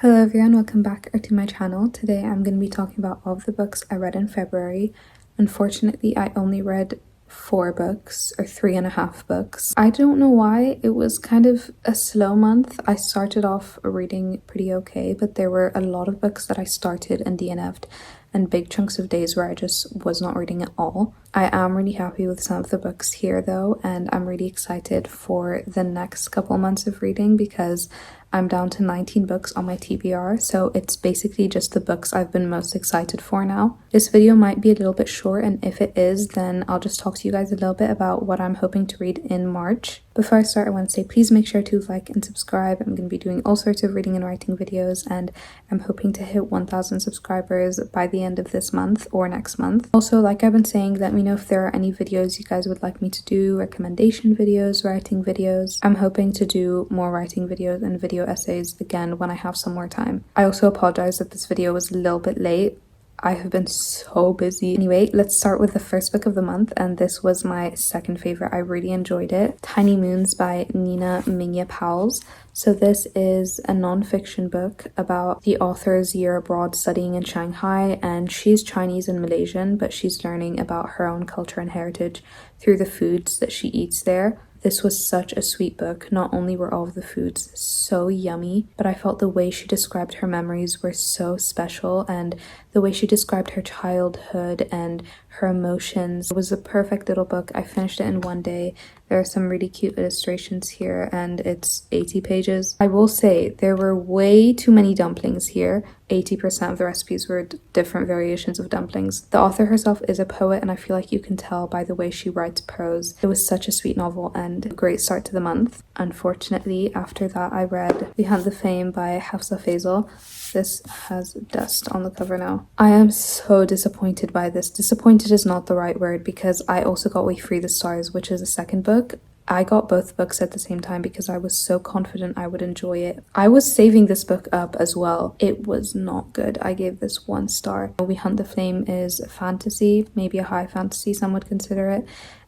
Hello everyone, welcome back to my channel. Today I'm going to be talking about all of the books I read in February. Unfortunately, I only read 4 books or 3.5 books. I don't know why. It was kind of a slow month. I started off reading pretty okay, but there were a lot of books that I started and DNF'd and big chunks of days where I just was not reading at all. I am really happy with some of the books here though, and I'm really excited for the next couple months of reading because I'm down to 19 books on my TBR, so it's basically just the books I've been most excited for now. This video might be a little bit short, and if it is, then I'll just talk to you guys a little bit about what I'm hoping to read in March. Before I start, I want to say please make sure to like and subscribe. I'm going to be doing all sorts of reading and writing videos, and I'm hoping to hit 1,000 subscribers by the end of this month or next month. Also, like I've been saying, let me know if there are any videos you guys would like me to do, recommendation videos, writing videos. I'm hoping to do more writing videos and video essays again when I have some more time. I also apologize that this video was a little bit late. I have been so busy. Anyway, let's start with the first book of the month, and this was my second favorite. I really enjoyed it. Tiny Moons by Nina Mingya Pauls. So this is a non-fiction book about the author's year abroad studying in Shanghai, and she's Chinese and Malaysian, but she's learning about her own culture and heritage through the foods that she eats there. This was such a sweet book. Not only were all of the foods so yummy, but I felt the way she described her memories were so special, and the way she described her childhood and her emotions. It was a perfect little book. I finished it in one day. There are some really cute illustrations here, and it's 80 pages. I will say there were way too many dumplings here. 80% of the recipes were different variations of dumplings. The author herself is a poet, and I feel like you can tell by the way she writes prose. It was such a sweet novel and a great start to the month. Unfortunately, after that I read The Hunt of Fame by Hafsa Faisal. This has dust on the cover now. I am so disappointed by this. Disappointed is not the right word because I also got We Free the Stars, which is a second book. I got both books at the same time because I was so confident I would enjoy it. I was saving this book up as well. It was not good. I gave this 1 star. We Hunt the Flame is fantasy, maybe a high fantasy some would consider it.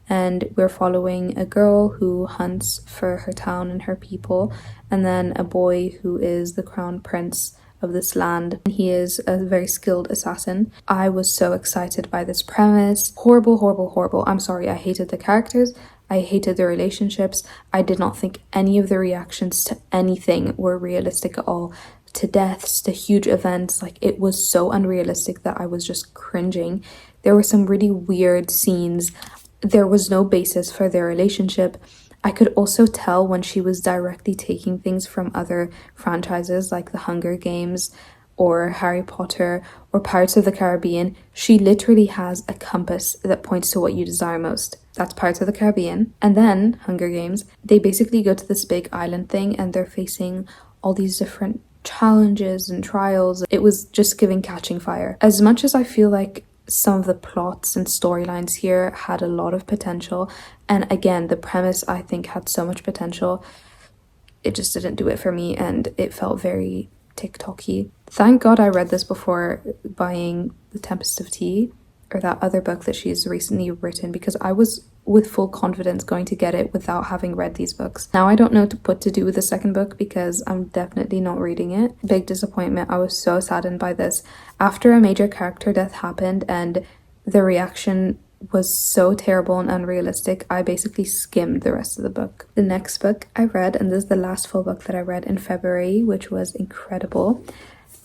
And we're following a girl who hunts for her town and her people, and then a boy who is the crown prince of this land. He is a very skilled assassin. I was so excited by this premise. Horrible, horrible, horrible. I'm sorry, I hated the characters. I hated the relationships. I did not think any of the reactions to anything were realistic at all. To deaths, to huge events, like it was so unrealistic that I was just cringing. There were some really weird scenes. There was no basis for their relationship. I could also tell when she was directly taking things from other franchises like The Hunger Games or Harry Potter or Pirates of the Caribbean. She literally has a compass that points to what you desire most. That's Pirates of the Caribbean. And then Hunger Games, they basically go to this big island thing and they're facing all these different challenges and trials. It was just giving Catching Fire. As much as I feel like some of the plots and storylines here had a lot of potential, and again the premise I think had so much potential, it just didn't do it for me and it felt very TikTok-y. Thank God I read this before buying The Tempest of Tea, or that other book that she's recently written, because I was with full confidence going to get it without having read these books. Now I don't know what to do with the second book because I'm definitely not reading it. Big disappointment. I was so saddened by this. After a major character death happened and the reaction was so terrible and unrealistic, I basically skimmed the rest of the book. The next book I read, and this is the last full book that I read in February, which was incredible,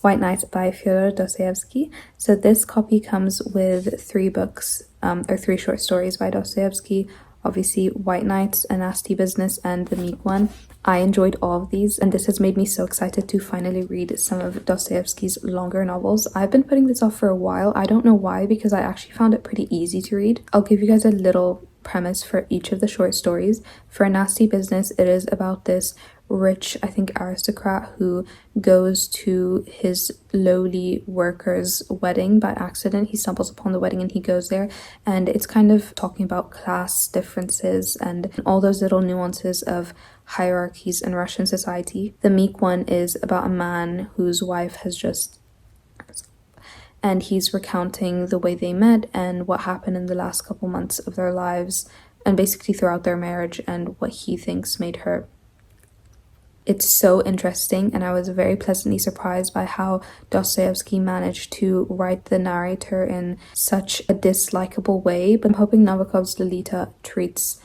White Nights by Fyodor Dostoevsky. So this copy comes with 3 books, or 3 short stories by Dostoevsky. Obviously, White Nights, A Nasty Business, and The Meek One. I enjoyed all of these, and this has made me so excited to finally read some of Dostoevsky's longer novels. I've been putting this off for a while. I don't know why, because I actually found it pretty easy to read. I'll give you guys a little premise for each of the short stories. For A Nasty Business, it is about this rich, I think, aristocrat who goes to his lowly worker's wedding by accident. He stumbles upon the wedding and he goes there, and it's kind of talking about class differences and all those little nuances of hierarchies in Russian society. The Meek One is about a man whose wife has just, and he's recounting the way they met and what happened in the last couple months of their lives and basically throughout their marriage and what he thinks made her It's so interesting, and I was very pleasantly surprised by how Dostoevsky managed to write the narrator in such a dislikable way. But I'm hoping Nabokov's Lolita treats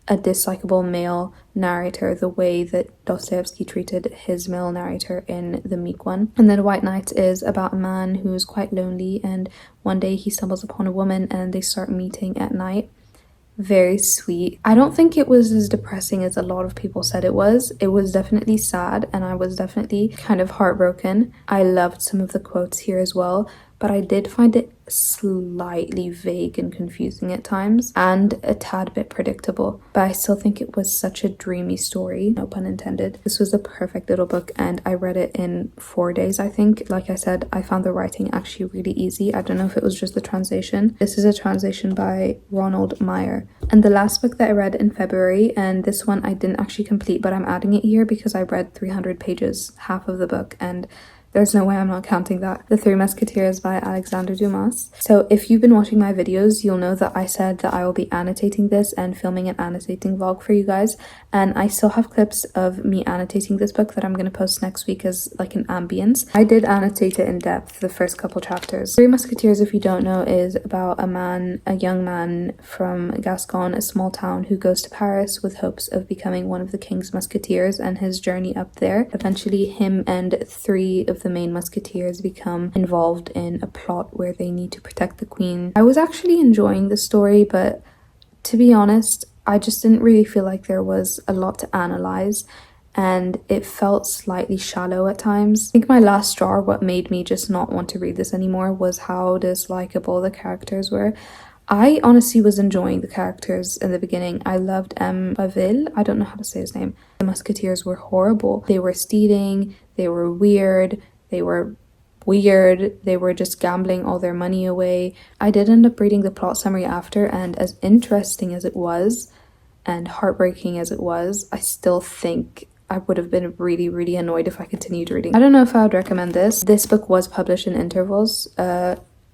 a dislikable male narrator the way that Dostoevsky treated his male narrator in The Meek One. And then White Nights is about a man who's quite lonely, and one day he stumbles upon a woman and they start meeting at night. Very sweet. I don't think it was as depressing as a lot of people said it was. It was definitely sad, and I was definitely kind of heartbroken. I loved some of the quotes here as well, but I did find it slightly vague and confusing at times, and a tad bit predictable. But I still think it was such a dreamy story, no pun intended. This was a perfect little book, and I read it in 4 days, I think. Like I said, I found the writing actually really easy. I don't know if it was just the translation. This is a translation by Ronald Meyer. And the last book that I read in February, and this one I didn't actually complete, but I'm adding it here because I read 300 pages, half of the book, and there's no way I'm not counting that. The Three Musketeers by Alexandre Dumas. So if you've been watching my videos, you'll know that I said that I will be annotating this and filming an annotating vlog for you guys. And I still have clips of me annotating this book that I'm going to post next week as like an ambience. I did annotate it in depth, the first couple chapters. Three Musketeers, if you don't know, is about a young man from Gascon, a small town, who goes to Paris with hopes of becoming one of the king's musketeers, and his journey up there. Eventually, him and three of the main musketeers become involved in a plot where they need to protect the queen. I was actually enjoying the story, but to be honest, I just didn't really feel like there was a lot to analyze, and it felt slightly shallow at times. I think my last straw, what made me just not want to read this anymore, was how dislikable the characters were. I honestly was enjoying the characters in the beginning. I loved M. Baville. I don't know how to say his name. The musketeers were horrible. They were stealing, they were weird, they were just gambling all their money away. I did end up reading the plot summary after, and as interesting as it was and heartbreaking as it was, I still think I would have been really, really annoyed if I continued reading. I don't know if I would recommend this. This book was published in intervals.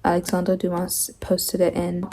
Alexandre Dumas published it in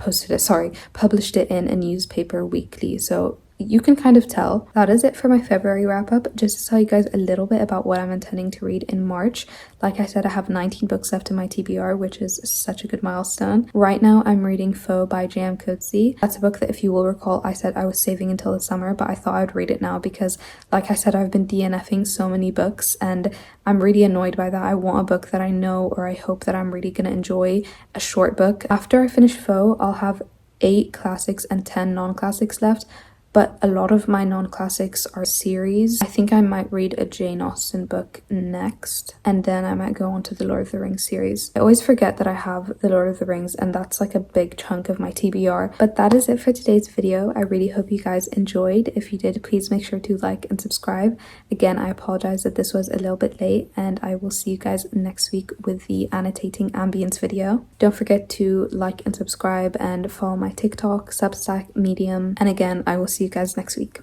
a newspaper weekly, so you can kind of tell. That is it for my February wrap up. Just to tell you guys a little bit about what I'm intending to read in March. Like I said, I have 19 books left in my TBR, which is such a good milestone. Right now I'm reading Foe by J.M. Coetzee. That's a book that, if you will recall, I said I was saving until the summer, but I thought I'd read it now because, like I said, I've been DNFing so many books and I'm really annoyed by that. I want a book that I know, or I hope that I'm really gonna enjoy, a short book. After I finish Foe, I'll have 8 classics and 10 non-classics left. But a lot of my non-classics are series. I think I might read a Jane Austen book next, and then I might go on to the Lord of the Rings series. I always forget that I have the Lord of the Rings, and that's like a big chunk of my TBR. But that is it for today's video. I really hope you guys enjoyed. If you did, please make sure to like and subscribe. Again, I apologize that this was a little bit late, and I will see you guys next week with the annotating ambience video. Don't forget to like and subscribe and follow my TikTok, Substack, Medium, and again, I will see you guys next week.